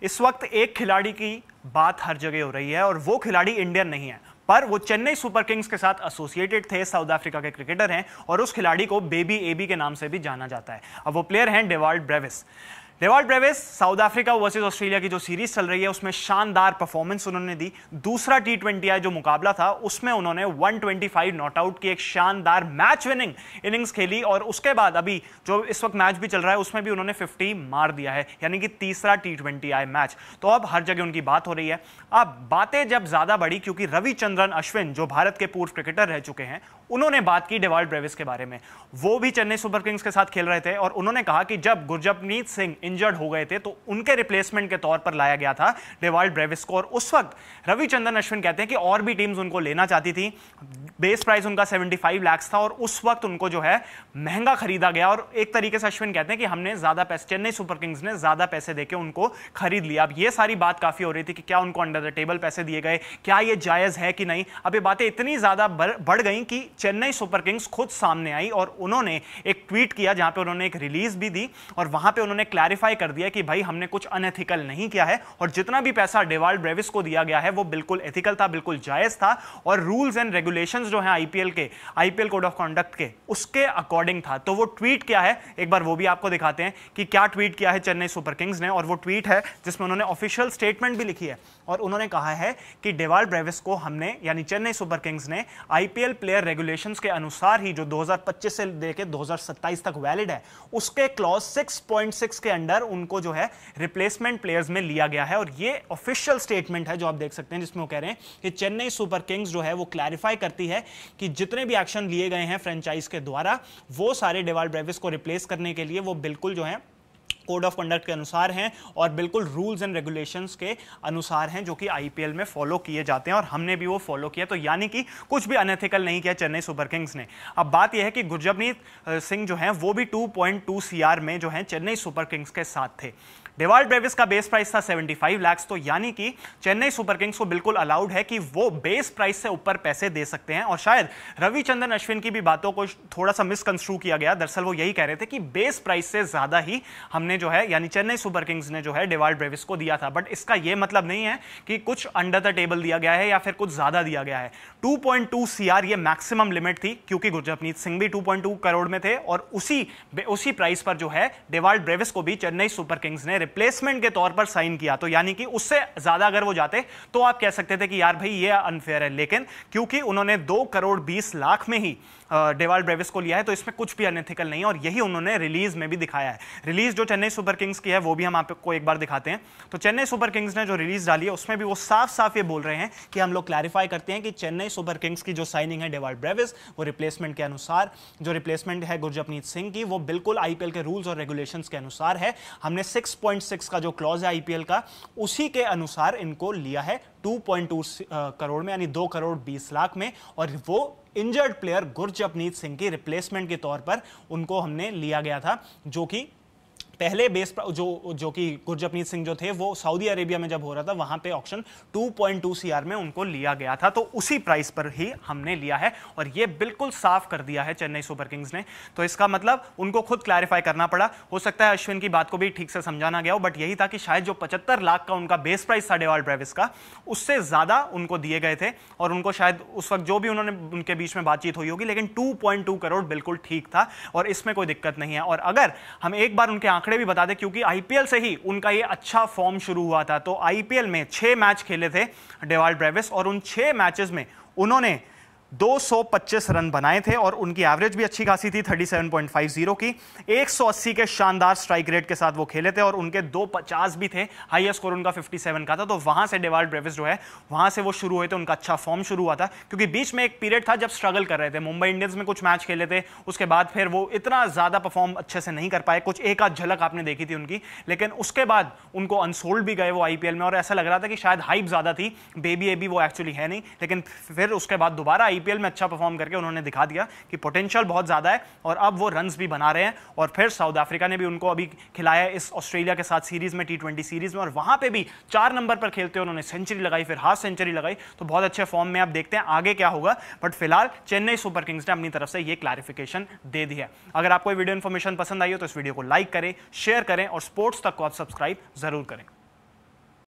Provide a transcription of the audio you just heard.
इस वक्त एक खिलाड़ी की बात हर जगह हो रही है और वो खिलाड़ी इंडियन नहीं है, पर वो चेन्नई सुपर किंग्स के साथ एसोसिएटेड थे, साउथ अफ्रीका के क्रिकेटर हैं और उस खिलाड़ी को बेबी एबी के नाम से भी जाना जाता है। अब वो प्लेयर हैं Dewald Brevis. Dewald Brevis south Africa versus Australia की जो सीरीज चल रही है उसमें शानदार परफॉर्मेंस उन्होंने दी। दूसरा T20 जो मुकाबला था उसमें उन्होंने 125 नॉट आउट की एक शानदार मैच विनिंग इनिंग्स खेली और उसके बाद अभी जो इस वक्त मैच भी चल रहा है उसमें भी उन्होंने 50 मार दिया है, यानी कि तीसरा T20 मैच। तो अब हर जगह उनकी बात हो रही है। अब बातें जब ज्यादा बढ़ी क्योंकि रविचंद्रन अश्विन जो भारत के पूर्व क्रिकेटर रह चुके हैं उन्होंने बात की डेवाल्ड ब्रेविस के बारे में। वो भी चेन्नई सुपर किंग्स के साथ खेल रहे थे और उन्होंने कहा कि जब गुरजपनीत सिंह इंजर्ड हो गए थे तो उनके रिप्लेसमेंट के तौर पर लाया गया था डेवाल्ड ब्रेविस को और उस वक्त रविचंद्रन अश्विन कहते हैं कि और भी टीम्स उनको लेना चाहती थी। बेस प्राइस उनका 75 लाख था और उस वक्त उनको जो है महंगा खरीदा गया और एक तरीके से अश्विन कहते हैं कि हमने ज्यादा पैसे, चेन्नई सुपर किंग्स ने ज्यादा पैसे देके उनको खरीद लिया। अब ये सारी बात काफी हो रही थी कि क्या उनको अंडर द टेबल पैसे दिए गए, क्या ये जायज है कि नहीं। अब ये बातें इतनी ज्यादा बढ़ गई कि चेन्नई सुपर किंग्स खुद सामने आई और उन्होंने एक ट्वीट किया जहां पे उन्होंने एक रिलीज भी दी और वहां पे उन्होंने क्लैरिफाई कर दिया कि भाई हमने कुछ अनएथिकल नहीं किया है और जितना भी पैसा डेवाल्ड ब्रेविस को दिया गया है वो बिल्कुल एथिकल था, बिल्कुल जायज था और रूल्स एंड रेगुलेशंस जो हैं आईपीएल कोड ऑफ कंडक्ट के उसके अकॉर्डिंग था। तो वो ट्वीट क्या है एक बार वो भी आपको दिखाते हैं कि क्या ट्वीट किया है चेन्नई सुपर किंग्स ने। और वो ट्वीट है जिसमें उन्होंने ऑफिशियल स्टेटमेंट भी लिखी है और उन्होंने कहा है कि डेवाल्ड ब्रेविस को हमने यानी चेन्नई सुपर किंग्स ने आईपीएल प्लेयर रेगुलेशंस के अनुसार ही जो 2025 से लेकर 2027 तक वैलिड है उसके क्लॉज 6.6 के अंडर उनको जो है रिप्लेसमेंट प्लेयर्स में लिया गया है। और ये ऑफिशियल स्टेटमेंट है जो आप देख सकते हैं जिसमें वो कह रहे हैं कि चेन्नई सुपर किंग्स जो है वो क्लैरिफाई करती है कि जितने भी एक्शन लिए गए हैं फ्रेंचाइज के द्वारा वो सारे डेवाल्ड ब्रेविस को रिप्लेस करने के लिए वो बिल्कुल जो है कोड ऑफ कंडक्ट के अनुसार हैं और बिल्कुल रूल्स एंड रेगुलेशंस के अनुसार हैं जो कि आईपीएल में फॉलो किए जाते हैं और हमने भी वो फॉलो किया। तो यानी कि कुछ भी अनएथिकल नहीं किया चेन्नई सुपर किंग्स ने। अब बात यह है कि गुरजपनीत सिंह जो हैं वो भी 2.2 CR में जो हैं चेन्नई सुपर किंग्स के साथ थे। डेवाल्ड ब्रेविस का बेस प्राइस था 75 लाख। तो यानी कि चेन्नई सुपर किंग्स को बिल्कुल अलाउड है कि वो बेस प्राइस से ऊपर पैसे दे सकते हैं और शायद रविचंद्रन अश्विन की भी बातों को थोड़ा सा मिसकंस्ट्रू किया गया। दरअसल वो यही कह रहे थे कि बेस प्राइस से ज्यादा ही हमने जो है यानी चेन्नई सुपर किंग्स ने जो है डेवाल्ड ब्रेविस को दिया था। बट इसका यह मतलब नहीं है कि कुछ अंडर द टेबल दिया गया है या फिर कुछ ज्यादा दिया गया है। 2.2 CR ये मैक्सिमम लिमिट थी क्योंकि गुरजपनीत सिंह भी 2.2 करोड़ में थे और उसी प्राइस पर जो है डेवाल्ड ब्रेविस को भी चेन्नई सुपर किंग्स ने रिप्लेसमेंट के तौर पर साइन किया। तो यानी कि उससे ज्यादा अगर वो जाते तो आप कह सकते थे कि यार भाई ये अनफेयर है, लेकिन क्योंकि उन्होंने 2 करोड़ 20 लाख में ही डेवाल्ड ब्रेविस को लिया है तो इसमें कुछ भी अनएथिकल नहीं है और यही उन्होंने रिलीज में भी दिखाया है। रिलीज जो चेन्नई सुपर किंग्स की है वो भी हम आपको एक बार दिखाते हैं। तो चेन्नई सुपर किंग्स ने जो रिलीज डाली है उसमें भी वो साफ साफ ये बोल रहे हैं कि हम लोग क्लैरिफाई करते हैं कि चेन्नई सुपर किंग्स की जो साइनिंग है डेवाल्ड ब्रेविस वो रिप्लेसमेंट के अनुसार, जो रिप्लेसमेंट है गुरजपनीत सिंह की वो बिल्कुल आईपीएल के रूल्स और रेगुलेशंस के अनुसार है। हमने 6.6 का जो क्लॉज है आईपीएल का उसी के अनुसार इनको लिया है 2.2 करोड़ में यानी 2 करोड़ 20 लाख में और वो इंजर्ड प्लेयर गुरजपनीत सिंह की रिप्लेसमेंट के तौर पर उनको हमने लिया गया था जो कि पहले बेस जो कि गुरजपनीत सिंह जो थे वो सऊदी अरेबिया में जब हो रहा था वहां पे ऑक्शन 2.2 CR में उनको लिया गया था। तो उसी प्राइस पर ही हमने लिया है और ये बिल्कुल साफ कर दिया है चेन्नई सुपर किंग्स ने। तो इसका मतलब उनको खुद क्लैरिफाई करना पड़ा। हो सकता है अश्विन की बात को भी ठीक से समझाना गया हो बट यही था कि शायद जो 75 लाख का उनका बेस प्राइस था डेवाल्ड ब्रेविस का उससे ज्यादा उनको दिए गए थे और उनको शायद उस वक्त जो भी उन्होंने उनके बीच में बातचीत हुई होगी, लेकिन 2.2 करोड़ बिल्कुल ठीक था और इसमें कोई दिक्कत नहीं है। और अगर हम एक बार उनके आंकड़े भी बता दें क्योंकि आईपीएल से ही उनका ये अच्छा फॉर्म शुरू हुआ था। तो आईपीएल में 6 मैच खेले थे डेवाल्ड ब्रेविस और उन 6 मैचेस में उन्होंने 225 रन बनाए थे और उनकी एवरेज भी अच्छी खासी थी 37.50 की। 180 के शानदार स्ट्राइक रेट के साथ वो खेले थे और उनके 250 भी थे। हाईएस्ट स्कोर उनका 57 का था। तो वहां से डेवाल्ड ब्रेविस जो है वहां से वो शुरू हुए थे, उनका अच्छा फॉर्म शुरू हुआ था क्योंकि बीच में एक पीरियड था जब स्ट्रगल कर रहे थे। मुंबई इंडियंस में कुछ मैच खेले थे, उसके बाद फिर वो इतना ज्यादा परफॉर्म अच्छे से नहीं कर पाए। कुछ एक आध झलक आपने देखी थी उनकी, लेकिन उसके बाद उनको अनसोल्ड भी गए वो आईपीएल में और ऐसा लग रहा था कि शायद हाइप ज्यादा थी, बेबी एबी वो एक्चुअली है नहीं। लेकिन फिर उसके बाद दोबारा आईपीएल में अच्छा परफॉर्म करके उन्होंने दिखा दिया कि पोटेंशियल बहुत ज्यादा है और अब वो रन्स भी बना रहे हैं। और फिर साउथ अफ्रीका ने भी उनको अभी खिलाया इस ऑस्ट्रेलिया के साथ सीरीज में, T20 सीरीज में, और वहां पे भी 4 नंबर पर खेलते उन्होंने सेंचुरी लगाई, फिर हाफ सेंचुरी लगाई। तो बहुत अच्छे फॉर्म में आप देखते हैं आगे क्या होगा। बट फिलहाल चेन्नई सुपर किंग्स ने अपनी तरफ से ये क्लैरिफिकेशन दे दी है। अगर आपको वीडियो इन्फॉर्मेशन पसंद आई हो तो इस वीडियो को लाइक करें, शेयर करें और स्पोर्ट्स तक को आप सब्सक्राइब जरूर करें।